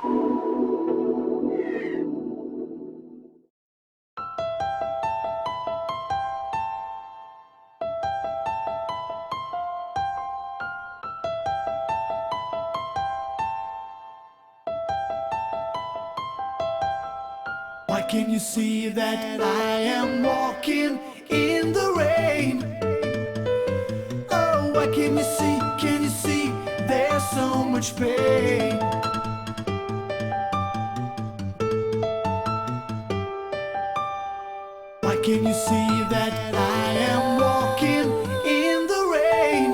Why can't you see that I am walking in the rain? Oh, why can't you see, can you see, there's so much pain? Why can't you see that I am walking in the rain?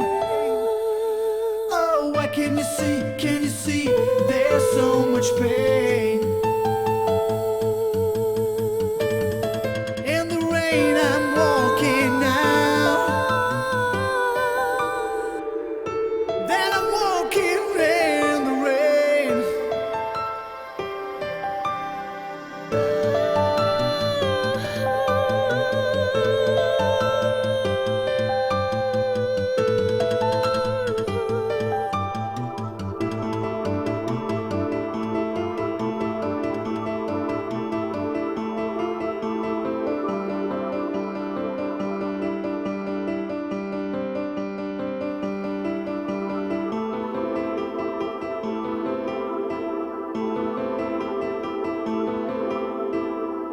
Oh, why can't you see, can you see, there's so much pain? In the rain I'm walking now. Then I'm walking in the rain.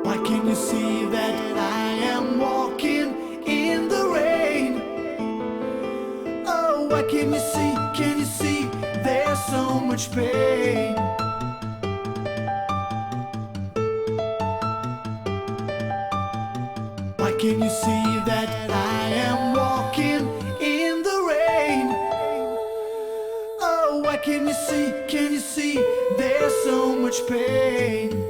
Why can't you see that I am walking in the rain? Oh, why can't you see, can you see, there's so much pain? Why can't you see that I am walking in the rain? Oh, why can't you see, can you see, there's so much pain?